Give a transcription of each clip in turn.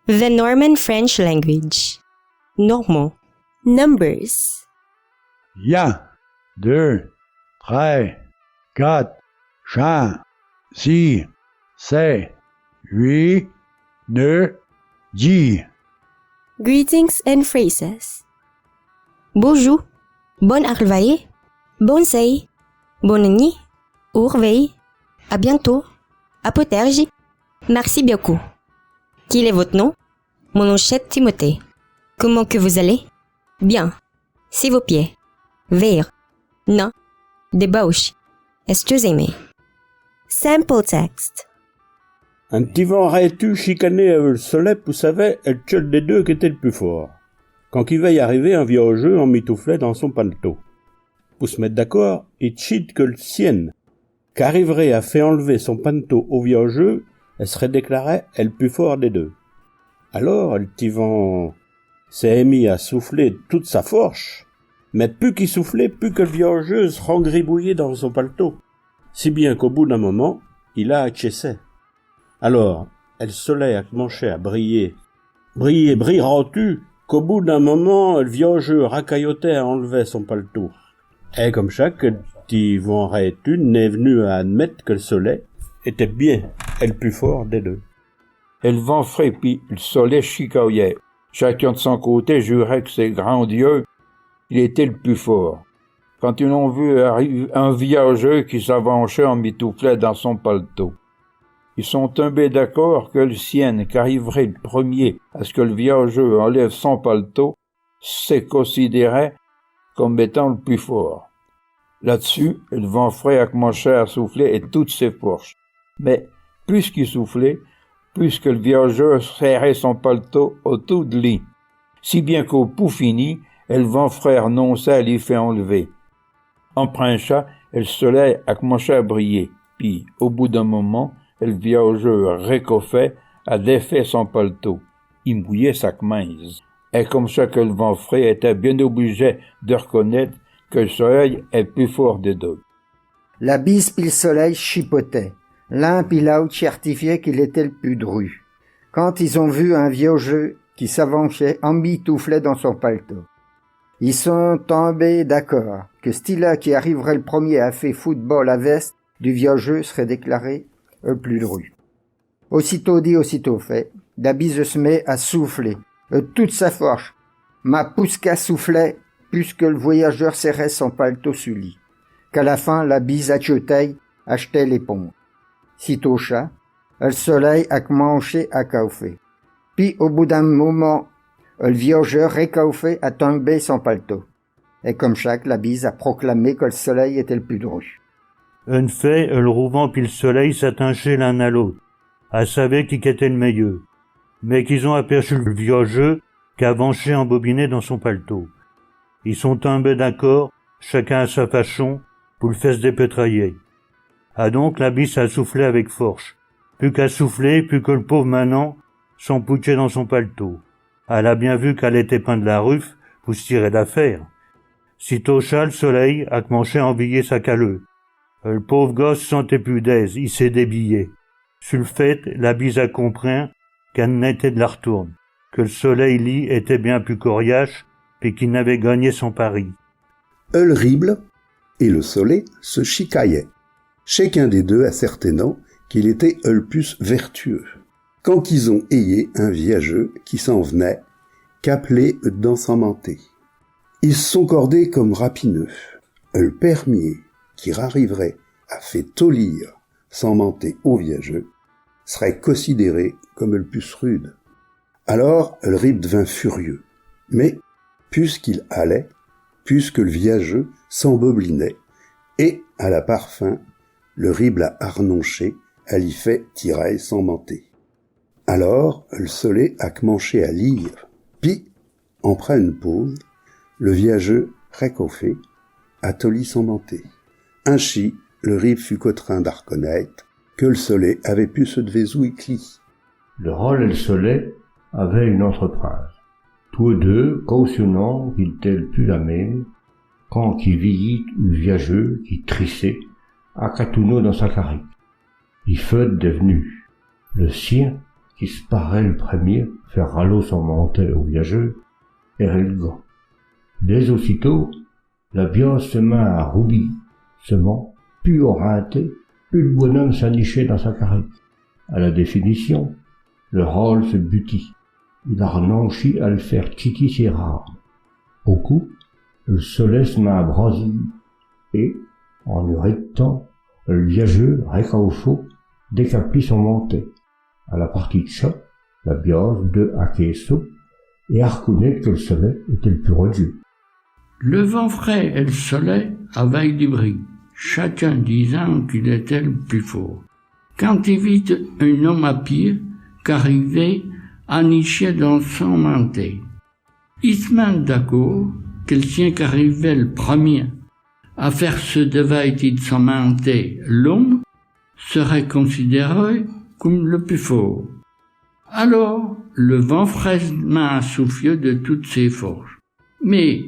The Norman French language. Normand. Numbers. 1, 2, 3, 4, 5, 6, 7, 8, 9, 10. Greetings and phrases. Bonjour, bon arrivée, bonsai, bonne nuit, au revoir, à bientôt, apoterge, merci beaucoup. Quel est votre nom? Mon nom est Timothée. Comment que vous allez? Bien. Si vos pieds. Vers. Non. Débauche. Excusez-moi. Sample text. Un petit vent arrêtu chicané le soleil pour savait le tchol des deux qui était le plus fort. Quand qu'il va y arriver, un viageux en mitouflait dans son paletot. Pour se mettre d'accord, il chite que le sien, qu'arriverait à faire enlever son panneau au viageux, elle serait déclarée elle plus fort des deux. Alors, le petit vent s'est mis à souffler toute sa force, mais plus qu'il soufflait, plus que le viageux se rengribouillait dans son paletot, si bien qu'au bout d'un moment, il a achessé. Alors, le soleil a commencé à briller, brillera-tu, qu'au bout d'un moment, le viageux racaillotait à enlever son paletot. Et comme ça, que le petit vent arrêtu n'est venu à admettre que le soleil était bien le plus fort des deux. Et le vent frais puis le soleil chicaillait. Chacun de son côté jurait que c'est grand Dieu, il était le plus fort. Quand ils ont vu arriver un viageux qui s'avançait en mitouflet dans son paletot, ils sont tombés d'accord que le sien qu'arriverait le premier à ce que le viageux enlève son paletot, c'est considéré comme étant le plus fort. Là-dessus, le vent frais a commencé à souffler et toutes ses forces. Mais, plus qu'il soufflait, plus que le viageux serrait son paletot autour de lui. Si bien qu'au bout fini, le vent frais renonçait à lui faire enlever. En prinçant, le soleil a commencé à briller. Puis, au bout d'un moment, le viageux récoffait à défait son paletot. Il mouillait sa chemise. Et comme ça que le vent frais était bien obligé de reconnaître que le soleil est le plus fort des deux. La bise pis le soleil chipotaient. L'un pis l'autre certifiait qu'il était le plus dru. Quand ils ont vu un viageux qui s'avançait emmitouflait dans son paletot, ils sont tombés d'accord que celui-là qui arriverait le premier à faire football à veste du viageux serait déclaré le plus dru. Aussitôt dit, aussitôt fait, la bise se met à souffler, toute sa force. Ma pousca soufflait, puisque le voyageur serrait son paletot sur lit. Qu'à la fin, la bise achetait les ponts. Sitôt chat, le soleil a commencé à cauffer. Puis, au bout d'un moment, le viageur récauffé a tombé son paletot. Et comme chaque, la bise a proclamé que le soleil était le plus dru. Un fait, le rouvant puis le soleil s'attinchaient l'un à l'autre, à savoir qui était le meilleur. Mais qu'ils ont aperçu le viageux qu'avançait embobiné dans son paletot. Ils sont tombés d'accord, chacun à sa façon, pour le faire se dépétrailler. Ah donc la bise a soufflé avec force. Plus qu'à souffler, plus que le pauvre manant s'empouchait dans son paletot. Elle a bien vu qu'elle était peinte de la ruffe pour se tirer d'affaire. Sitôt chat, le soleil a commencé à enviller sa caleux. Le pauvre gosse sentait plus d'aise, il s'est débillé. Sur le fait, la bise a compris qu'elle n'était de la retourne, que le soleil, lui, était bien plus coriace, et qu'il n'avait gagné son pari. Le rible et le soleil se chicaillaient, chacun des deux ascertainant qu'il était le plus vertueux. Quand qu'ils ont ayé un viageux qui s'en venait, qu'appelé dans son manté. Ils se sont cordés comme rapineux. Le permier qui arriverait à fait tolir sans manter au viageux serait considéré comme le plus rude. Alors le rible devint furieux, mais puisqu'il allait, puisque le viageux s'emboblinait, et à la parfum, le rible a harnonché, à l'y fait tirer sans manter. Alors le soleil a commencé à lire, puis, en prend une pause, le viageux récoffé a toli sans manter. Ainsi, le rible fut contraint d'à reconnaître que le soleil avait pu se devait cli. Le rôle et le soleil avaient une entreprise. Tous deux, cautionnant qu'ils étaient le plus la même, quand qu'il vit le viageux qui trissait à Catouno dans sa carrique. Il fut devenu le sien qui se paraît le premier faire râler son monté au viageux, et le gant. Dès aussitôt, la biose se met à roubir, se ment, puis orinté, puis le bonhomme s'anichait dans sa carrique. À la définition, le rôle se butit. Il a renoncé à le faire titi ses rares. Au coup, le soleil se met à brasiller, et, en érectant, le viageux, réca au chaud, décaplit son monté. À la partie de chat, la biose de Hakesso, et à reconnaître que le soleil était le plus radieux. Le vent frais et le soleil avaient du bruit, chacun disant qu'il était le plus fort. Quand il vit un homme à pied qu'arrivait à nicher dans son manteau, il se met d'accord que le sien qu'arrivait le premier à faire ce devait de son manteau, l'homme serait considéré comme le plus fort. Alors, le vent fraîchement soufflait de toutes ses forces. Mais,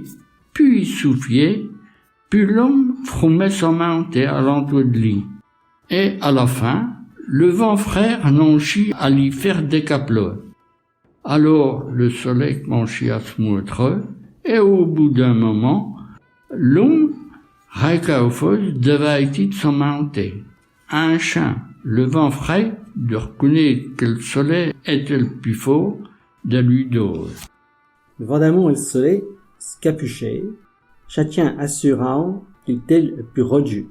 plus il soufflait, plus l'homme frômait son manteau à l'entour de lui. Et, à la fin, le vent frais renonçait à lui faire décapler. Alors, le soleil commençait à se montrer, et au bout d'un moment, l'homme, réca au feu, devait de son manteau. Un chant, le vent frais, de reconnaître que le soleil était le plus fort, de lui dose. Le Vendamon et le soleil se capuchaient, chacun assurant qu'il était le plus radieux,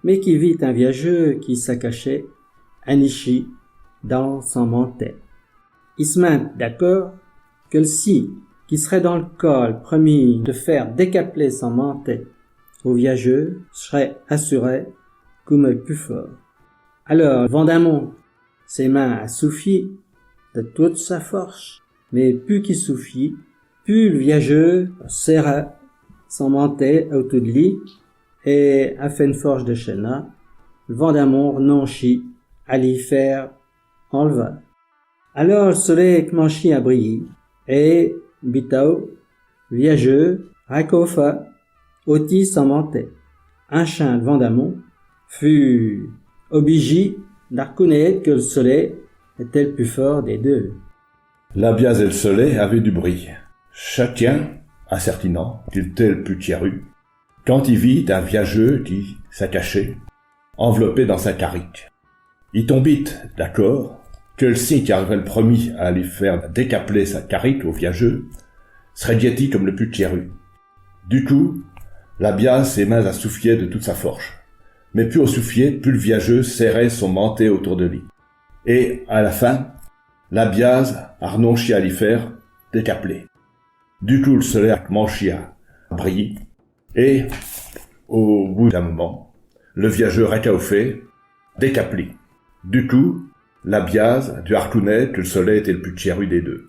mais qui vit un viageux qui s'accachait, aniché, dans son manteau. Il se met d'accord que le si, qui serait dans le col premier de faire décapler son manteau au viageux, serait assuré comme le plus fort. Alors, Vendamon, ses mains à souffler de toute sa force, mais plus qu'il soufflait, plus le viageux serra son manteau autour de lui et a fait une force de chenat. Le Vendamon renonçait à l'y faire enlever. Alors le soleil commençait à briller et Bitao, viageux, racofa, ôtit son manteau. Un chien de Vendamon fut obligé de reconnaître que le soleil était le plus fort des deux. La biase et le soleil avaient du bruit. Chacun, ascertinant qu'il était le plus tiéru, quand il vit un viageux qui s'accachait, enveloppé dans sa carrique. Il tombit d'accord que le sien qui arrivait le premier à lui faire décapler sa carrique au viageux serait diéti comme le plus tiéru. Du coup, la biase ses mains à souffler de toute sa force. Mais plus au souffler, plus le viageux serrait son manteau autour de lui. Et, à la fin, la biase a renoncé à l'y faire décapler. Du coup, le soleil a commencé à briller. Et, au bout d'un moment, le viageux récaufé, décaplé. Du coup, la biase a dû reconnaître que le soleil était le plus tiéru des deux.